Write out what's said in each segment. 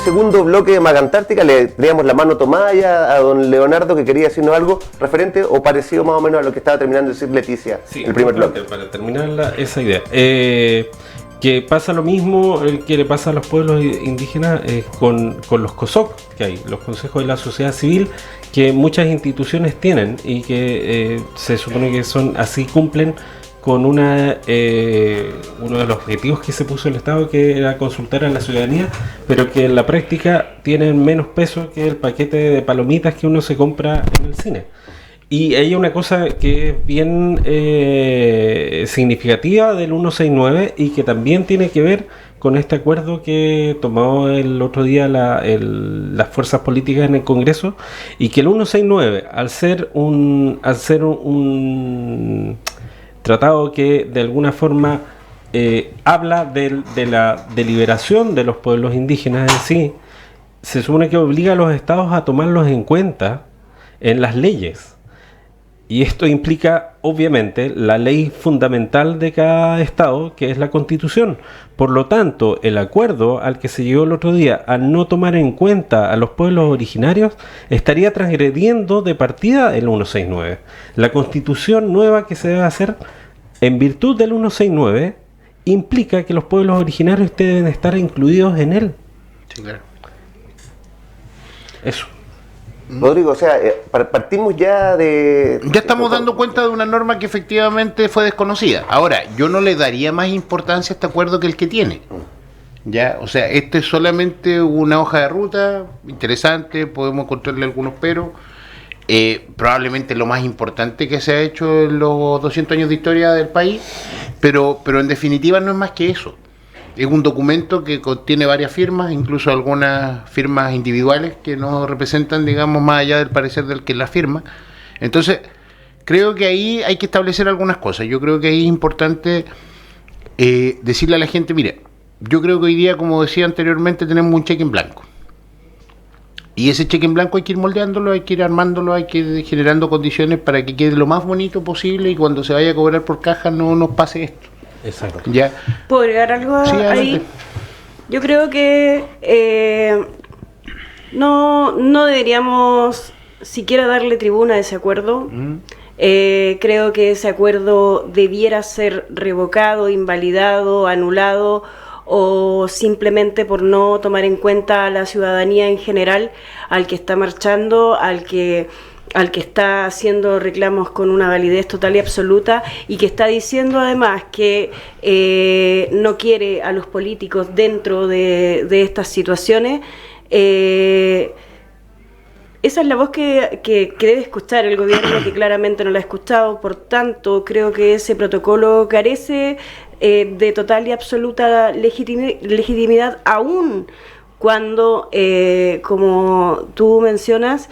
segundo bloque de Magantártica le teníamos la mano tomada ya a don Leonardo, que quería decirnos algo referente o parecido más o menos a lo que estaba terminando de decir Leticia, sí, el primer bloque. Para terminar esa idea, que pasa lo mismo que le pasa a los pueblos indígenas con los COSOC que hay, los consejos de la sociedad civil, que muchas instituciones tienen y que se supone que son así, cumplen con uno de los objetivos que se puso el Estado, que era consultar a la ciudadanía, pero que en la práctica tienen menos peso que el paquete de palomitas que uno se compra en el cine. Y hay una cosa que es bien significativa del 169 y que también tiene que ver con este acuerdo que tomó el otro día las fuerzas políticas en el Congreso, y que el 169, al ser un tratado que de alguna forma habla de la deliberación de los pueblos indígenas en sí, se supone que obliga a los estados a tomarlos en cuenta en las leyes. Y esto implica, obviamente, la ley fundamental de cada estado, que es la Constitución. Por lo tanto, el acuerdo al que se llegó el otro día, al no tomar en cuenta a los pueblos originarios, estaría transgrediendo de partida el 169. La Constitución nueva que se debe hacer en virtud del 169 implica que los pueblos originarios deben estar incluidos en él. Sí, claro. Eso. Rodrigo, o sea, partimos ya de... Ya estamos dando cuenta de una norma que efectivamente fue desconocida. Ahora, yo no le daría más importancia a este acuerdo que el que tiene. Ya, o sea, este es solamente una hoja de ruta interesante, podemos encontrarle algunos peros. Probablemente lo más importante que se ha hecho en los 200 años de historia del país, pero en definitiva no es más que eso. Es un documento que contiene varias firmas, incluso algunas firmas individuales que nos representan, digamos, más allá del parecer del que la firma. Entonces, creo que ahí hay que establecer algunas cosas. Yo creo que ahí es importante decirle a la gente, mire, yo creo que hoy día, como decía anteriormente, tenemos un cheque en blanco. Y ese cheque en blanco hay que ir moldeándolo, hay que ir armándolo, hay que ir generando condiciones para que quede lo más bonito posible y cuando se vaya a cobrar por caja no nos pase esto. Exacto. ¿Ya? ¿Puedo agregar algo Sí, ahí? adelante. Yo creo que no deberíamos siquiera darle tribuna a ese acuerdo. Creo que ese acuerdo debiera ser revocado, invalidado, anulado, o simplemente por no tomar en cuenta a la ciudadanía en general, al que está marchando, al que está haciendo reclamos con una validez total y absoluta, y que está diciendo además que no quiere a los políticos dentro de estas situaciones. Esa es la voz que debe escuchar el gobierno, que claramente no la ha escuchado. Por tanto, creo que ese protocolo carece de total y absoluta legitimidad, aún cuando, como tú mencionas,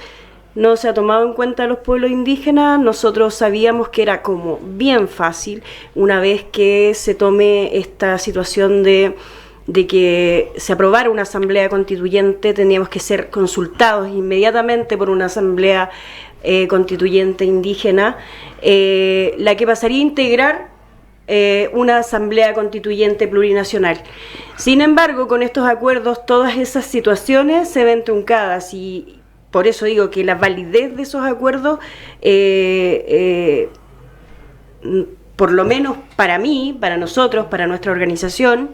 no se ha tomado en cuenta a los pueblos indígenas. Nosotros sabíamos que era como bien fácil, una vez que se tome esta situación de que se aprobara una asamblea constituyente, teníamos que ser consultados inmediatamente por una asamblea constituyente indígena, la que pasaría a integrar una asamblea constituyente plurinacional. Sin embargo, con estos acuerdos, todas esas situaciones se ven truncadas, y por eso digo que la validez de esos acuerdos, por lo menos para mí, para nosotros, para nuestra organización,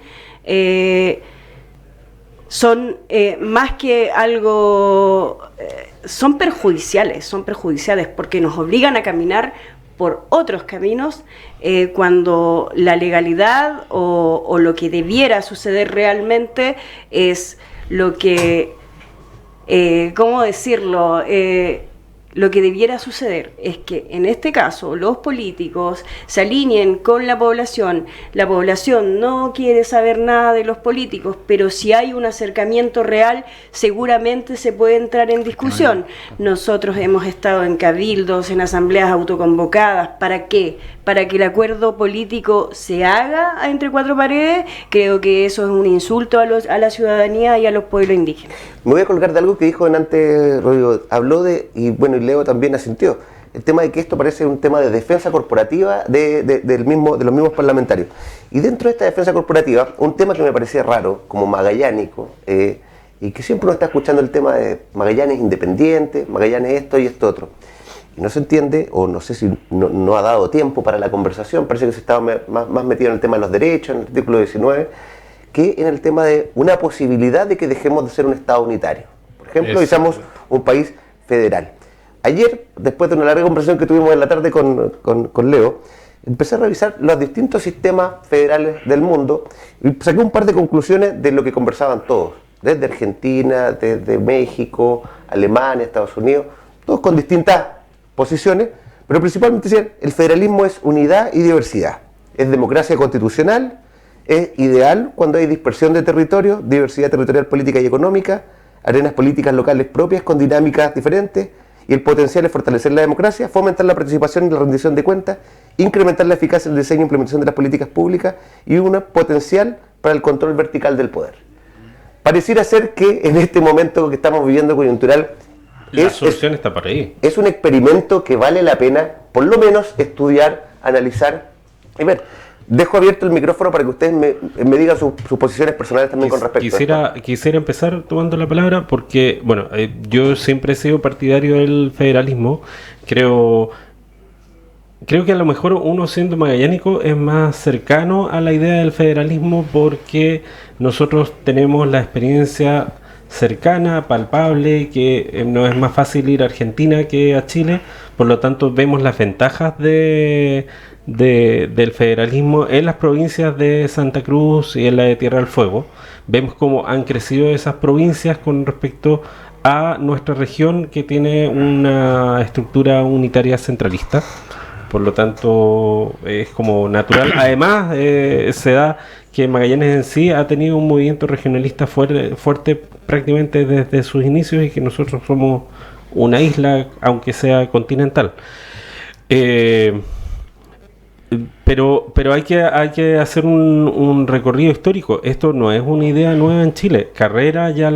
son más que algo, son perjudiciales, porque nos obligan a caminar por otros caminos, cuando la legalidad o lo que debiera suceder realmente es lo que, ¿cómo decirlo? Lo que debiera suceder es que en este caso los políticos se alineen con la población no quiere saber nada de los políticos, pero si hay un acercamiento real seguramente se puede entrar en discusión. Nosotros hemos estado en cabildos, en asambleas autoconvocadas. ¿Para qué? Para que el acuerdo político se haga entre cuatro paredes. Creo que eso es un insulto a la ciudadanía y a los pueblos indígenas. Me voy a colgar de algo que dijo antes Rodrigo. Habló de, y bueno, y Leo también asintió, el tema de que esto parece un tema de defensa corporativa de los mismos parlamentarios. Y dentro de esta defensa corporativa, un tema que me parecía raro, como magallánico, y que siempre uno está escuchando el tema de Magallanes independiente, Magallanes esto y esto otro. Y no se entiende, o no sé si no ha dado tiempo para la conversación, parece que se estaba más metido en el tema de los derechos, en el artículo 19, que en el tema de una posibilidad de que dejemos de ser un Estado unitario. Por ejemplo, y seamos un país federal. Ayer, después de una larga conversación que tuvimos en la tarde con Leo, empecé a revisar los distintos sistemas federales del mundo y saqué un par de conclusiones de lo que conversaban todos, desde Argentina, desde México, Alemania, Estados Unidos, todos con distintas posiciones, pero principalmente decían, el federalismo es unidad y diversidad, es democracia constitucional, es ideal cuando hay dispersión de territorio, diversidad territorial política y económica, arenas políticas locales propias con dinámicas diferentes, y el potencial es fortalecer la democracia, fomentar la participación y la rendición de cuentas, incrementar la eficacia del diseño e implementación de las políticas públicas y un potencial para el control vertical del poder. Pareciera ser que en este momento que estamos viviendo coyuntural, la solución está por ahí. Es un experimento que vale la pena, por lo menos, estudiar, analizar y ver. Dejo abierto el micrófono para que ustedes me digan sus posiciones personales también con respecto a esto. Quisiera empezar tomando la palabra porque, bueno, yo siempre he sido partidario del federalismo. Creo que a lo mejor uno siendo magallánico es más cercano a la idea del federalismo porque nosotros tenemos la experiencia cercana, palpable, que no es más fácil ir a Argentina que a Chile, por lo tanto vemos las ventajas del federalismo en las provincias de Santa Cruz y en la de Tierra del Fuego. Vemos cómo han crecido esas provincias con respecto a nuestra región que tiene una estructura unitaria centralista. Por lo tanto, es como natural. Además, se da que Magallanes en sí ha tenido un movimiento regionalista fuerte prácticamente desde sus inicios y que nosotros somos una isla, aunque sea continental. Pero hay que hacer un recorrido histórico. Esto no es una idea nueva en Chile. Carrera ya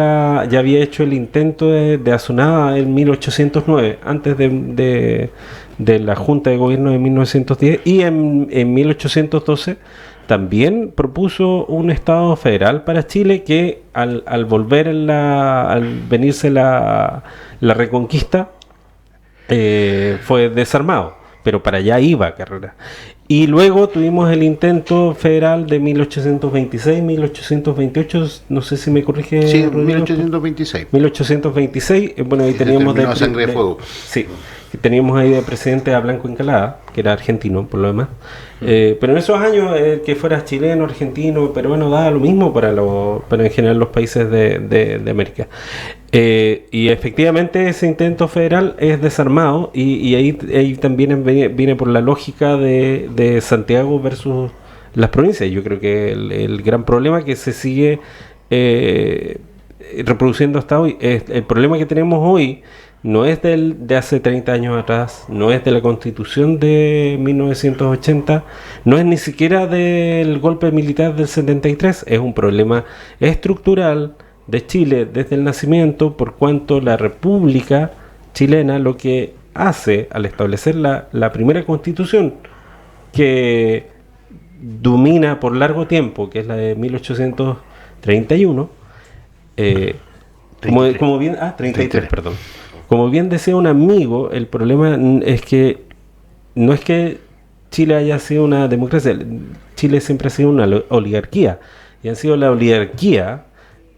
había hecho el intento de Azunada en 1809, antes de la Junta de Gobierno de 1910, y en 1812 también propuso un Estado federal para Chile que al venirse la Reconquista fue desarmado, pero para allá iba Carrera. Y luego tuvimos el intento federal de 1826, 1828, no sé si me corrige. Sí, Rodrigo. 1826. 1826, bueno, ahí teníamos Sangre de Fuego. Sí, teníamos ahí de presidente a Blanco Encalada, que era argentino por lo demás. Pero en esos años, que fueras chileno, argentino, peruano, daba lo mismo para en general los países de América. Y efectivamente ese intento federal es desarmado y ahí también viene por la lógica de Santiago versus las provincias. Yo creo que el gran problema que se sigue reproduciendo hasta hoy, el problema que tenemos hoy no es de hace 30 años atrás, no es de la Constitución de 1980, no es ni siquiera del golpe militar del 73, es un problema estructural de Chile desde el nacimiento, por cuanto la República chilena lo que hace al establecer la primera Constitución, que domina por largo tiempo, que es la de 1831, 33, perdón. Como bien decía un amigo, el problema es que no es que Chile haya sido una democracia, Chile siempre ha sido una oligarquía, y ha sido la oligarquía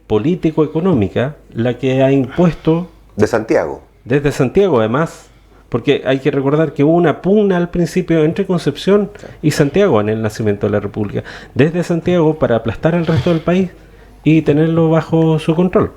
político-económica la que ha impuesto... De Santiago. Desde Santiago, además, porque hay que recordar que hubo una pugna al principio entre Concepción y Santiago en el nacimiento de la República, desde Santiago para aplastar al resto del país y tenerlo bajo su control.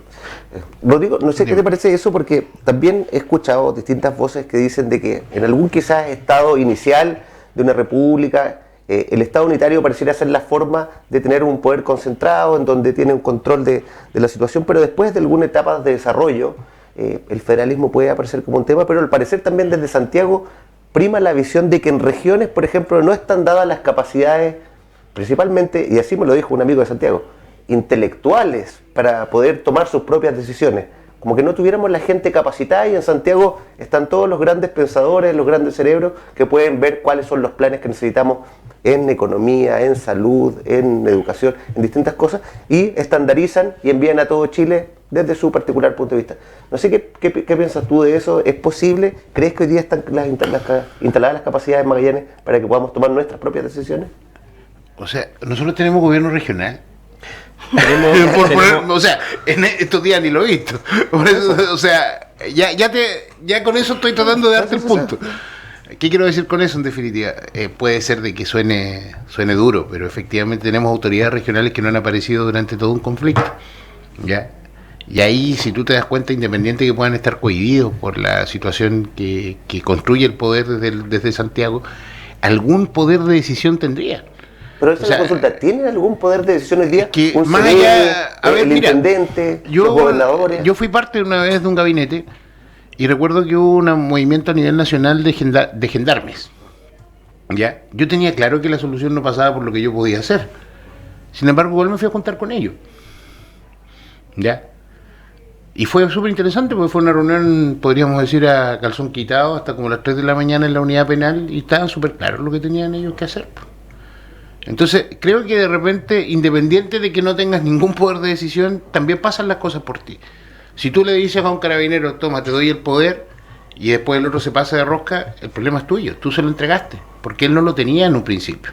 Rodrigo, no sé qué te parece eso, porque también he escuchado distintas voces que dicen de que en algún quizás estado inicial de una república, el Estado unitario pareciera ser la forma de tener un poder concentrado en donde tiene un control de la situación, pero después de alguna etapa de desarrollo, el federalismo puede aparecer como un tema, pero al parecer también desde Santiago prima la visión de que en regiones, por ejemplo, no están dadas las capacidades, principalmente, y así me lo dijo un amigo de Santiago, intelectuales para poder tomar sus propias decisiones. como que no tuviéramos la gente capacitada, y en Santiago están todos los grandes pensadores, los grandes cerebros que pueden ver cuáles son los planes que necesitamos en economía, en salud, en educación, en distintas cosas, y estandarizan y envían a todo Chile desde su particular punto de vista. No sé qué piensas tú de eso. ¿Es posible? ¿Crees que hoy día están instaladas las capacidades en Magallanes para que podamos tomar nuestras propias decisiones? O sea, nosotros tenemos gobierno regional. O sea, en estos días ni lo he visto. Por eso, o sea, ya con eso estoy tratando de darte el punto. ¿Qué quiero decir con eso en definitiva? Puede ser de que suene duro, pero efectivamente tenemos autoridades regionales que no han aparecido durante todo un conflicto. ¿Ya? Y ahí, si tú te das cuenta, independiente que puedan estar cohibidos por la situación que construye el poder desde Santiago, algún poder de decisión tendría. Pero esa es la consulta. ¿Tienen algún poder de decisión hoy día? Que más allá, a ver, mira, intendente, los gobernadores. Yo fui parte una vez de un gabinete y recuerdo que hubo un movimiento a nivel nacional de gendarmes. ¿Ya? Yo tenía claro que la solución no pasaba por lo que yo podía hacer. Sin embargo, igual me fui a juntar con ellos. ¿Ya? Y fue súper interesante porque fue una reunión, podríamos decir, a calzón quitado, hasta como las 3 de la mañana en la unidad penal, y estaban súper claros lo que tenían ellos que hacer. Entonces, creo que de repente, independiente de que no tengas ningún poder de decisión, también pasan las cosas por ti. Si tú le dices a un carabinero, toma, te doy el poder, y después el otro se pasa de rosca, el problema es tuyo, tú se lo entregaste, porque él no lo tenía en un principio.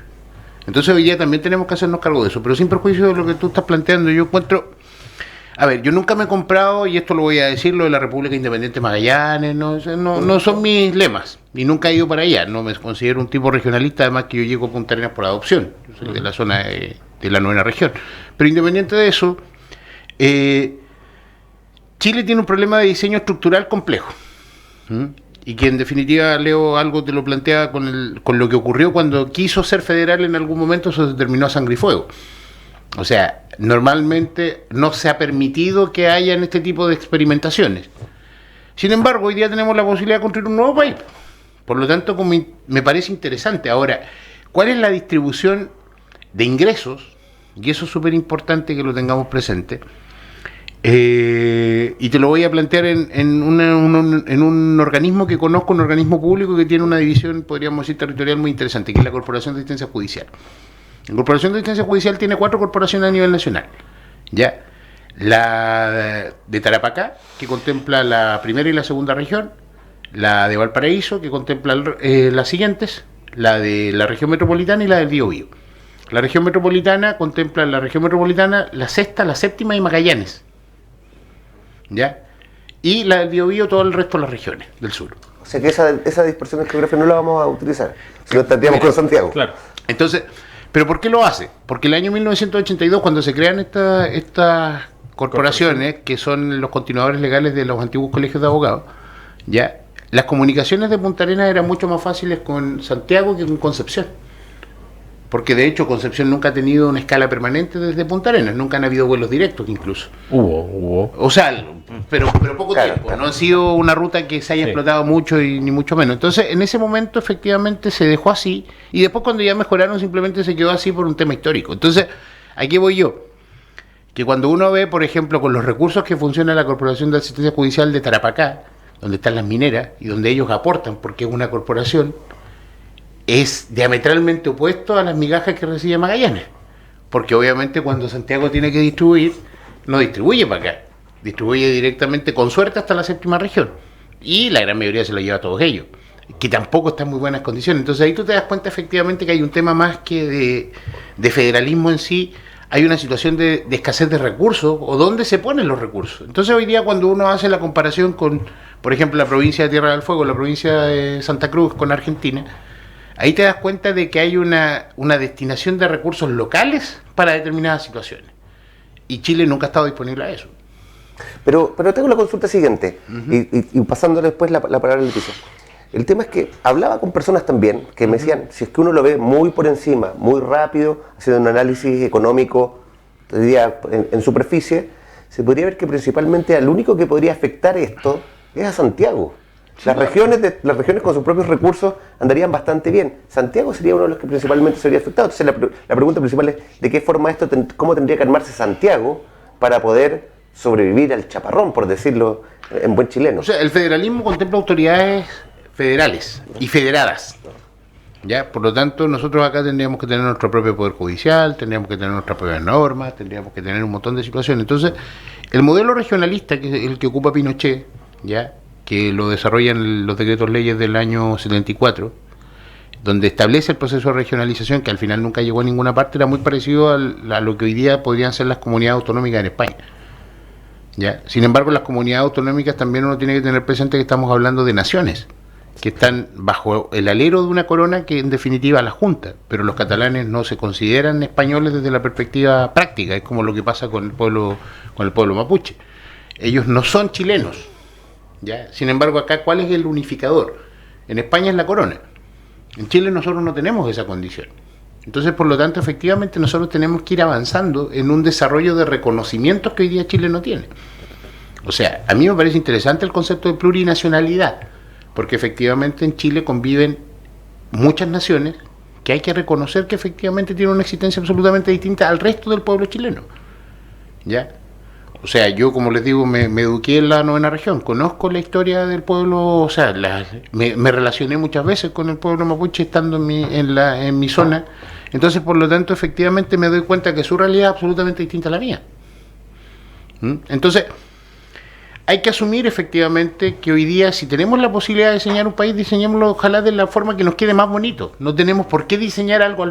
Entonces hoy día también tenemos que hacernos cargo de eso, pero sin perjuicio de lo que tú estás planteando, yo encuentro... A ver, yo nunca me he comprado, y esto lo voy a decir, lo de la República Independiente Magallanes, no son mis lemas, y nunca he ido para allá, no me considero un tipo regionalista, además que yo llego a Punta Arenas por adopción, yo soy de la zona de la 9ª región. Pero independiente de eso, Chile tiene un problema de diseño estructural complejo, y que en definitiva, Leo, algo te lo planteaba con lo que ocurrió cuando quiso ser federal en algún momento, eso se terminó a sangre y fuego. O sea, normalmente no se ha permitido que hayan este tipo de experimentaciones. Sin embargo, hoy día tenemos la posibilidad de construir un nuevo país. Por lo tanto, me parece interesante. Ahora, ¿cuál es la distribución de ingresos? Y eso es súper importante que lo tengamos presente. Y te lo voy a plantear en un organismo que conozco, un organismo público que tiene una división, podríamos decir, territorial muy interesante, que es la Corporación de Asistencia Judicial. La Corporación de Asistencia Judicial tiene 4 corporaciones a nivel nacional. ¿Ya? La de Tarapacá, que contempla la primera y la segunda región, la de Valparaíso, que contempla las siguientes, la de la región metropolitana y la del Biobío. La región metropolitana contempla la región metropolitana, la sexta, la séptima y Magallanes. ¿Ya? Y la del Biobío, todo el resto de las regiones del sur. O sea que esa dispersión geográfica no la vamos a utilizar, si no estaríamos con Santiago. Claro. Entonces, ¿pero por qué lo hace? Porque el año 1982, cuando se crean estas corporaciones, que son los continuadores legales de los antiguos colegios de abogados, ya las comunicaciones de Punta Arenas eran mucho más fáciles con Santiago que con Concepción. Porque de hecho Concepción nunca ha tenido una escala permanente desde Punta Arenas, nunca han habido vuelos directos incluso. Hubo. O sea, pero poco tiempo, no ha sido una ruta que se haya explotado mucho y ni mucho menos. Entonces, en ese momento efectivamente se dejó así, y después cuando ya mejoraron simplemente se quedó así por un tema histórico. Entonces, aquí voy yo, que cuando uno ve, por ejemplo, con los recursos que funciona la Corporación de Asistencia Judicial de Tarapacá, donde están las mineras y donde ellos aportan, porque es una corporación, es diametralmente opuesto a las migajas que recibe Magallanes. Porque obviamente cuando Santiago tiene que distribuir, no distribuye para acá, distribuye directamente, con suerte, hasta la séptima región. Y la gran mayoría se lo lleva a todos ellos, que tampoco está en muy buenas condiciones. Entonces ahí tú te das cuenta efectivamente que hay un tema más que de federalismo en sí, hay una situación de escasez de recursos, o dónde se ponen los recursos. Entonces hoy día cuando uno hace la comparación con, por ejemplo, la provincia de Tierra del Fuego, la provincia de Santa Cruz con Argentina, ahí te das cuenta de que hay una destinación de recursos locales para determinadas situaciones. Y Chile nunca ha estado disponible a eso. Pero tengo la consulta siguiente, y pasándole después la palabra a Leticia. El tema es que hablaba con personas también que me decían, si es que uno lo ve muy por encima, muy rápido, haciendo un análisis económico, te diría, en superficie, se podría ver que principalmente al único que podría afectar esto es a Santiago. Las regiones con sus propios recursos andarían bastante bien. Santiago sería uno de los que principalmente sería afectado. Entonces la pregunta principal es, ¿de qué forma cómo tendría que armarse Santiago para poder sobrevivir al chaparrón, por decirlo en buen chileno. O sea, el federalismo contempla autoridades federales y federadas. ¿Ya? Por lo tanto, nosotros acá tendríamos que tener nuestro propio poder judicial, tendríamos que tener nuestras propias normas, tendríamos que tener un montón de situaciones. Entonces, el modelo regionalista, que es el que ocupa Pinochet, ¿ya? Que lo desarrollan los decretos leyes del año 74, donde establece el proceso de regionalización, que al final nunca llegó a ninguna parte, era muy parecido a lo que hoy día podrían ser las comunidades autonómicas en España. ¿Ya? Sin embargo, las comunidades autonómicas también uno tiene que tener presente que estamos hablando de naciones que están bajo el alero de una corona que en definitiva la junta, pero los catalanes no se consideran españoles desde la perspectiva práctica, es como lo que pasa con el pueblo mapuche. Ellos no son chilenos, ¿ya? Sin embargo, acá, ¿cuál es el unificador? En España es la corona. En Chile nosotros no tenemos esa condición. Entonces, por lo tanto, efectivamente nosotros tenemos que ir avanzando en un desarrollo de reconocimientos que hoy día Chile no tiene. O sea, a mí me parece interesante el concepto de plurinacionalidad, porque efectivamente en Chile conviven muchas naciones que hay que reconocer que efectivamente tienen una existencia absolutamente distinta al resto del pueblo chileno. ¿Ya? O sea, yo, como les digo, me eduqué en la 9ª región, conozco la historia del pueblo, o sea, me relacioné muchas veces con el pueblo mapuche estando en mi zona. Entonces, por lo tanto, efectivamente me doy cuenta que su realidad es absolutamente distinta a la mía. Entonces, hay que asumir efectivamente que hoy día, si tenemos la posibilidad de diseñar un país, diseñémoslo ojalá de la forma que nos quede más bonito. No tenemos por qué diseñar algo,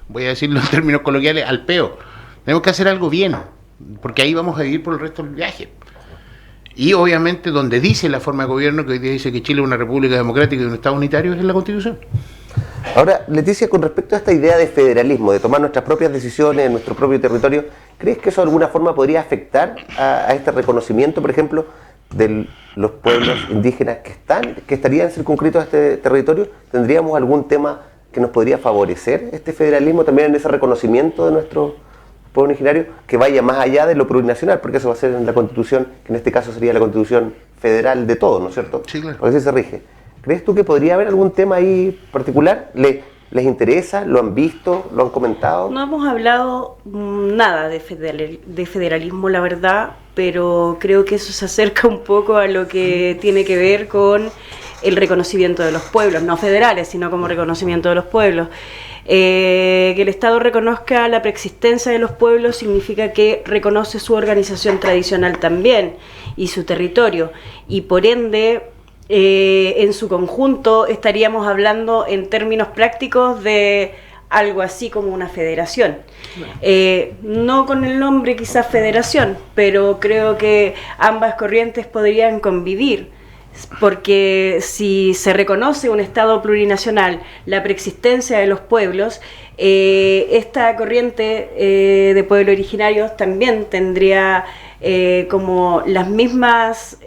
voy a decirlo en términos coloquiales, al peo. Tenemos que hacer algo bien, porque ahí vamos a vivir por el resto del viaje. Y obviamente donde dice la forma de gobierno, que hoy día dice que Chile es una república democrática y un Estado unitario, es en la Constitución. Ahora, Leticia, con respecto a esta idea de federalismo, de tomar nuestras propias decisiones en nuestro propio territorio, ¿crees que eso de alguna forma podría afectar a este reconocimiento, por ejemplo, de los pueblos indígenas que estarían circunscritos a este territorio? ¿Tendríamos algún tema que nos podría favorecer este federalismo también en ese reconocimiento de nuestro pueblo originario, que vaya más allá de lo plurinacional? Porque eso va a ser en la Constitución, que en este caso sería la Constitución federal de todo, ¿no es cierto? Sí, claro. Porque así se rige. ¿Crees tú que podría haber algún tema ahí particular? ¿Les interesa? ¿Lo han visto? ¿Lo han comentado? No hemos hablado nada de federalismo, la verdad, pero creo que eso se acerca un poco a lo que tiene que ver con el reconocimiento de los pueblos, no federales, sino como reconocimiento de los pueblos. Que el Estado reconozca la preexistencia de los pueblos significa que reconoce su organización tradicional también y su territorio, y por ende en su conjunto estaríamos hablando en términos prácticos de algo así como una federación. No con el nombre quizás federación, pero creo que ambas corrientes podrían convivir, porque si se reconoce un Estado plurinacional, la preexistencia de los pueblos, esta corriente de pueblos originarios también tendría como las mismas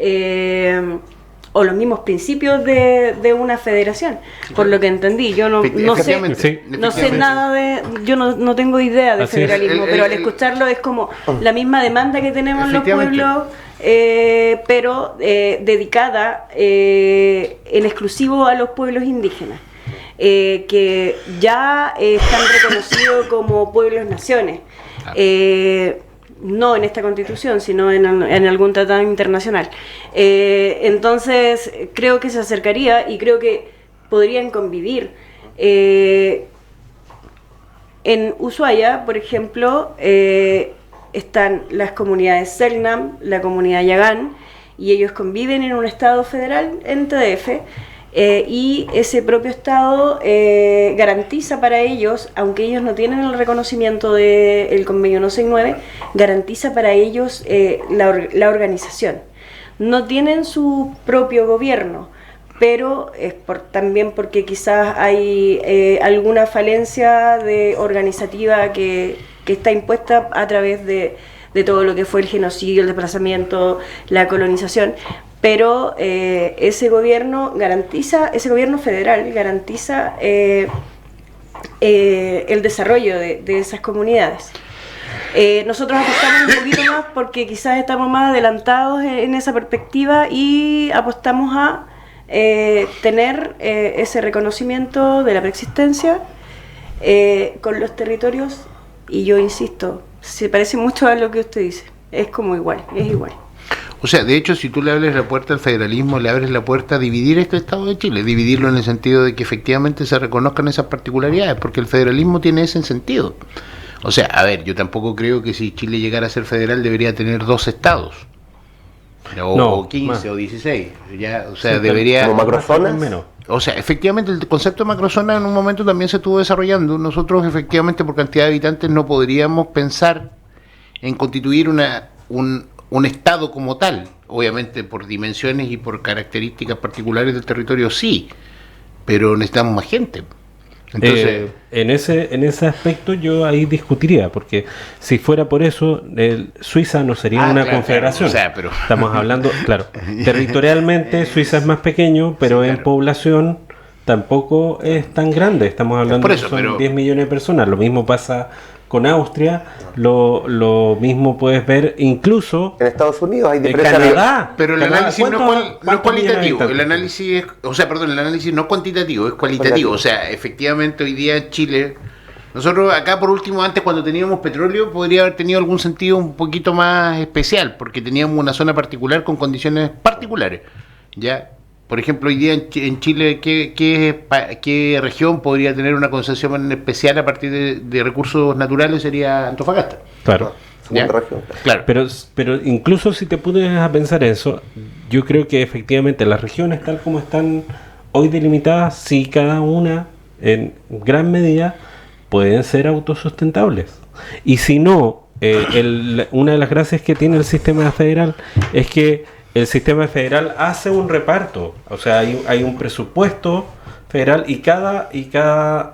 o los mismos principios de una federación, por lo que entendí. Yo no sé nada yo no tengo idea de federalismo, pero al escucharlo es como la misma demanda que tenemos los pueblos, pero dedicada en exclusivo a los pueblos indígenas, que ya están reconocidos como pueblos-naciones. No en esta Constitución, sino en algún tratado internacional. Entonces, creo que se acercaría y creo que podrían convivir. En Ushuaia, por ejemplo, están las comunidades Selknam, la comunidad Yagán, y ellos conviven en un Estado federal, en TDF, y ese propio Estado garantiza para ellos, aunque ellos no tienen el reconocimiento del convenio no 69, garantiza para ellos la organización. No tienen su propio gobierno, pero es también porque quizás hay alguna falencia organizativa que está impuesta a través de todo lo que fue el genocidio, el desplazamiento, la colonización. Pero ese gobierno federal garantiza el desarrollo de esas comunidades. Nosotros apostamos un poquito más porque quizás estamos más adelantados en esa perspectiva y apostamos a tener ese reconocimiento de la preexistencia con los territorios, y yo insisto, se parece mucho a lo que usted dice. es como igual, es igual. O sea, de hecho, si tú le abres la puerta al federalismo, le abres la puerta a dividir este Estado de Chile, dividirlo en el sentido de que efectivamente se reconozcan esas particularidades, porque el federalismo tiene ese sentido. O sea, a ver, yo tampoco creo que si Chile llegara a ser federal debería tener 2 estados, o 15 más. o 16, ya, o sea, Sí, debería... como macrozonas. Menos. O sea, efectivamente el concepto de macrozona en un momento también se estuvo desarrollando. Nosotros efectivamente por cantidad de habitantes no podríamos pensar en constituir un estado como tal. Obviamente por dimensiones y por características particulares del territorio sí, pero necesitamos más gente. Entonces, en ese aspecto yo ahí discutiría, porque si fuera por eso, Suiza no sería una claro, confederación. claro, o sea, pero... Estamos hablando, claro, territorialmente Suiza es más pequeño, pero Sí, en claro. población tampoco es tan grande. Estamos hablando Por eso, de pero- 10 millones de personas. Lo mismo pasa con Austria, lo mismo puedes ver incluso En Estados Unidos hay en diferencias. Canadá. Pero el Canadá, análisis no es ¿cuántos cualitativo, millones de el habitantes? análisis es, o sea, perdón, el análisis no es cuantitativo, es cualitativo. O sea, efectivamente hoy día en Chile, nosotros acá por último, antes cuando teníamos petróleo, podría haber tenido algún sentido un poquito más especial, porque teníamos una zona particular con condiciones particulares. Ya, por ejemplo, hoy día en Chile, ¿qué región podría tener una concesión especial a partir de recursos naturales? Sería Antofagasta. Claro. Segunda ¿Ya? región. Claro. Pero incluso si te pones a pensar eso, yo creo que efectivamente las regiones tal como están hoy delimitadas, sí cada una en gran medida pueden ser autosustentables. Y si no, una de las gracias que tiene el sistema federal es que el sistema federal hace un reparto, o sea, hay un presupuesto federal y cada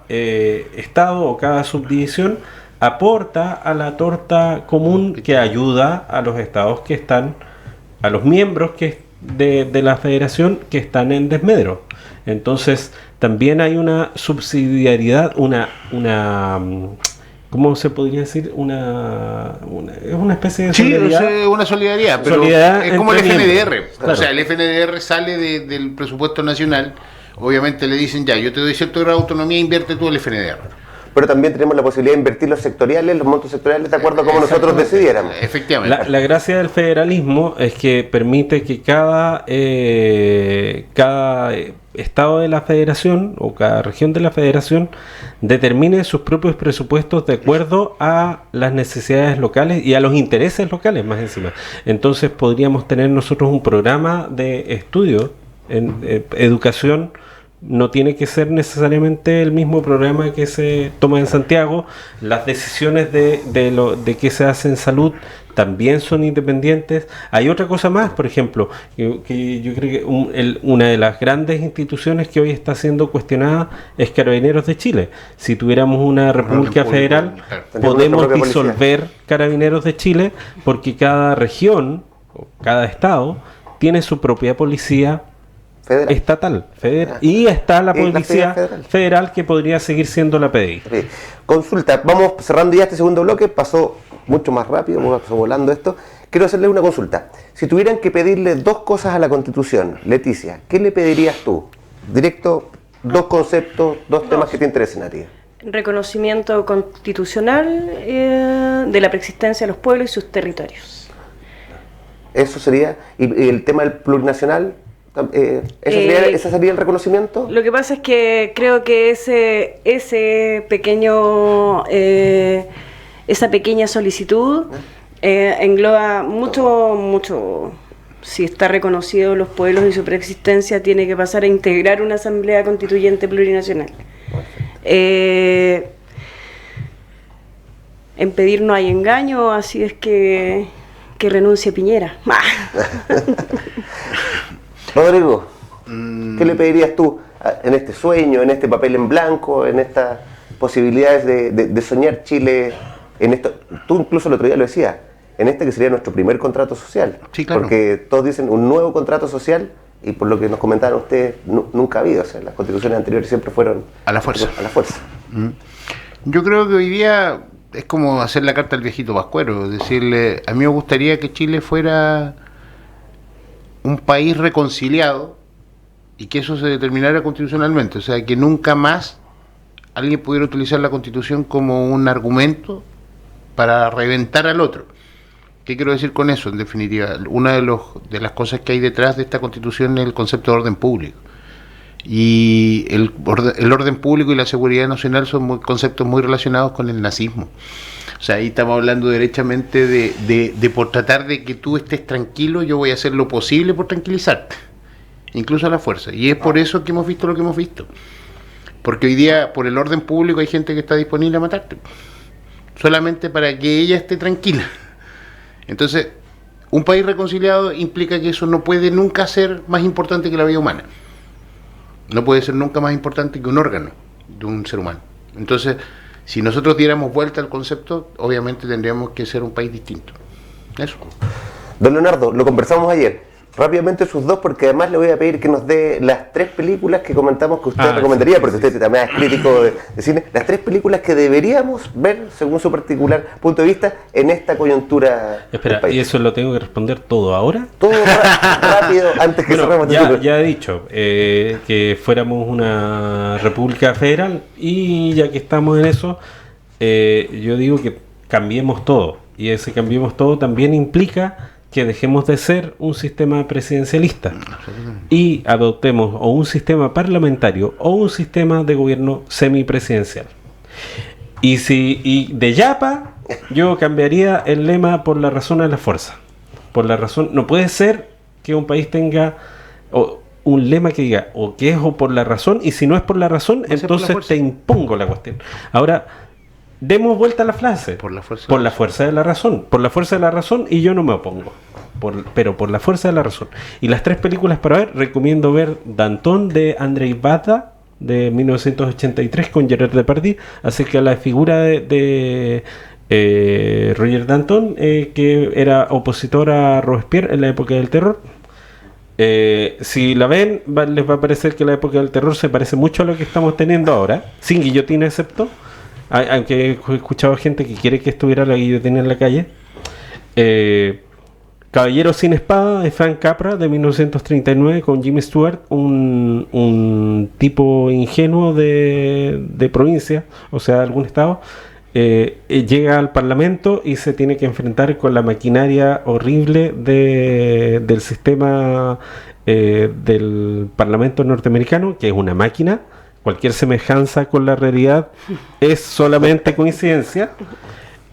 estado o cada subdivisión aporta a la torta común que ayuda a los estados que están, a los miembros de la federación que están en desmedro. Entonces, también hay una subsidiariedad, ¿cómo se podría decir? Es una especie de Sí, solidaridad. es una solidaridad, pero Solidaridad es como el entre FNDR. miembros. O Claro. sea, el FNDR sale del presupuesto nacional. Obviamente le dicen, ya, yo te doy cierto grado de autonomía, invierte tú el FNDR. Pero también tenemos la posibilidad de invertir los sectoriales, los montos sectoriales, de acuerdo a como nosotros Exactamente. decidiéramos. Efectivamente. La gracia del federalismo es que permite que cada estado de la federación o cada región de la federación determine sus propios presupuestos de acuerdo a las necesidades locales y a los intereses locales más encima. Entonces podríamos tener nosotros un programa de estudio en educación. No tiene que ser necesariamente el mismo programa que se toma en Santiago. Las decisiones de qué se hace en salud también son independientes. Hay otra cosa más, por ejemplo, que yo creo que una de las grandes instituciones que hoy está siendo cuestionada es Carabineros de Chile. Si tuviéramos una república público, federal, claro. podemos Nuestra propia disolver Carabineros de Chile porque cada región o cada estado tiene su propia policía Federal. estatal, federal, y está la Y la policía federal. federal que podría seguir siendo la PDI. Sí. Consulta, vamos cerrando ya este segundo bloque, pasó mucho más rápido, pasó volando esto. Quiero hacerle una consulta. Si tuvieran que pedirle 2 cosas a la Constitución, Leticia, ¿qué le pedirías tú? Directo, 2 conceptos, 2 temas que te interesen a ti. Reconocimiento constitucional de la preexistencia de los pueblos y sus territorios. Eso sería, y el tema del plurinacional, ¿ese sería el reconocimiento? Lo que pasa es que creo que ese pequeño, esa pequeña solicitud engloba mucho. Si está reconocido los pueblos y su preexistencia, tiene que pasar a integrar una asamblea constituyente plurinacional. En pedir no hay engaño, así es que renuncie Piñera. Rodrigo, ¿qué le pedirías tú en este sueño, en este papel en blanco, en estas posibilidades de soñar Chile, en esto? Tú incluso el otro día lo decías, en este que sería nuestro primer contrato social. Sí, claro. Porque todos dicen un nuevo contrato social y por lo que nos comentaron ustedes, nunca ha habido. O sea, las constituciones anteriores siempre fueron A la fuerza. A la fuerza. Yo creo que hoy día es como hacer la carta al viejito Pascuero, decirle, a mí me gustaría que Chile fuera un país reconciliado y que eso se determinara constitucionalmente, o sea, que nunca más alguien pudiera utilizar la Constitución como un argumento para reventar al otro. ¿Qué quiero decir con eso? En definitiva, una de las cosas que hay detrás de esta Constitución es el concepto de orden público. Y el orden público y la seguridad nacional son conceptos muy relacionados con el nazismo. O sea, ahí estamos hablando derechamente de por tratar de que tú estés tranquilo, yo voy a hacer lo posible por tranquilizarte, incluso a la fuerza. Y es por eso que hemos visto lo que hemos visto. Porque hoy día, por el orden público, hay gente que está disponible a matarte, solamente para que ella esté tranquila. Entonces, un país reconciliado implica que eso no puede nunca ser más importante que la vida humana. No puede ser nunca más importante que un órgano de un ser humano. Entonces, si nosotros diéramos vuelta al concepto, obviamente tendríamos que ser un país distinto. Eso. Don Leonardo, lo conversamos ayer. Rápidamente sus dos, porque además le voy a pedir que nos dé las 3 películas que comentamos que usted recomendaría, porque usted también es crítico de cine, las 3 películas que deberíamos ver, según su particular punto de vista, en esta coyuntura. Espera, ¿y eso lo tengo que responder todo ahora? Todo rápido, antes que cerremos. Ya he dicho que fuéramos una república federal, y ya que estamos en eso, yo digo que cambiemos todo, y ese cambiemos todo también implica que dejemos de ser un sistema presidencialista y adoptemos o un sistema parlamentario o un sistema de gobierno semipresidencial. Y de Yapa, yo cambiaría el lema por la razón a la fuerza. Por la razón, no puede ser que un país tenga un lema que diga o que es o por la razón, y si no es por la razón, entonces te impongo la cuestión. Ahora, demos vuelta a la frase. Por la fuerza de la razón. Por la fuerza de la razón, y yo no me opongo. Pero por la fuerza de la razón. Y las 3 películas para ver, recomiendo ver Danton de Andrzej Wajda de 1983 con Gerard Depardieu, acerca de la figura de Roger Danton, que era opositor a Robespierre en la época del terror. Si la ven, les va a parecer que la época del terror se parece mucho a lo que estamos teniendo ahora, sin guillotina excepto. Aunque he escuchado gente que quiere que estuviera la guillotina en la calle. Caballero sin espada de Frank Capra de 1939 con Jimmy Stewart, un tipo ingenuo de provincia, o sea, de algún estado. Llega al Parlamento y se tiene que enfrentar con la maquinaria horrible del sistema del Parlamento norteamericano, que es una máquina. Cualquier semejanza con la realidad es solamente coincidencia.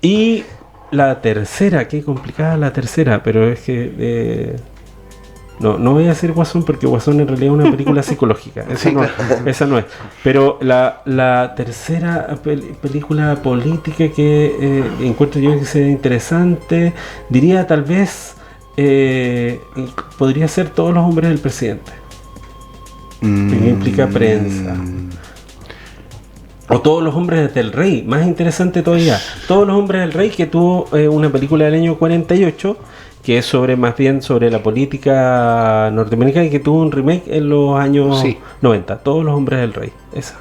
Y la tercera, qué complicada la tercera, pero es que no voy a decir Guasón, porque Guasón en realidad es una película psicológica. Esa no es. Pero la tercera película política que encuentro yo que sea interesante, diría tal vez podría ser Todos los hombres del presidente. Que implica prensa. O Todos los hombres del rey, más interesante todavía. Todos los hombres del rey, que tuvo una película del año 48, que es más bien sobre la política norteamericana, y que tuvo un remake en los años 90. Todos los hombres del rey, esa.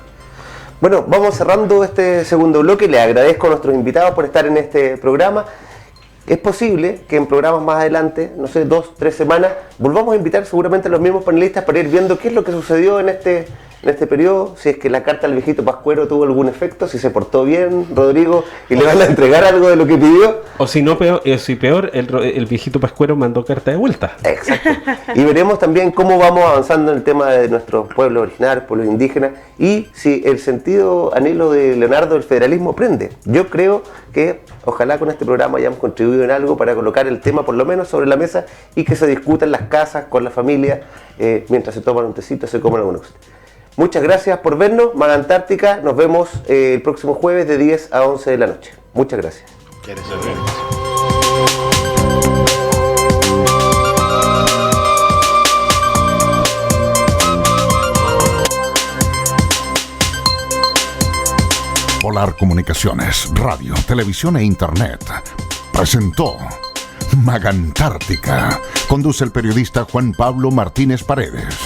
Bueno, vamos cerrando este segundo bloque. Le agradezco a nuestros invitados por estar en este programa. Es posible que en programas más adelante, no sé, 2, 3 semanas, volvamos a invitar seguramente a los mismos panelistas para ir viendo qué es lo que sucedió en este periodo, si es que la carta al viejito Pascuero tuvo algún efecto, si se portó bien Rodrigo y le van a entregar algo de lo que pidió. O si no, peor, el viejito Pascuero mandó carta de vuelta. Exacto. Y veremos también cómo vamos avanzando en el tema de nuestros pueblos originarios, pueblos indígenas, y si el sentido anhelo de Leonardo del federalismo prende. Yo creo que ojalá con este programa hayamos contribuido en algo para colocar el tema por lo menos sobre la mesa y que se discuta en las casas, con la familia, mientras se toman un tecito, se comen alguna cosa. Muchas gracias por vernos. Maga Antártica, nos vemos el próximo jueves de 10 a 11 de la noche. Muchas gracias. Polar Comunicaciones, radio, televisión e internet presentó Maga Antártica. Conduce el periodista Juan Pablo Martínez Paredes.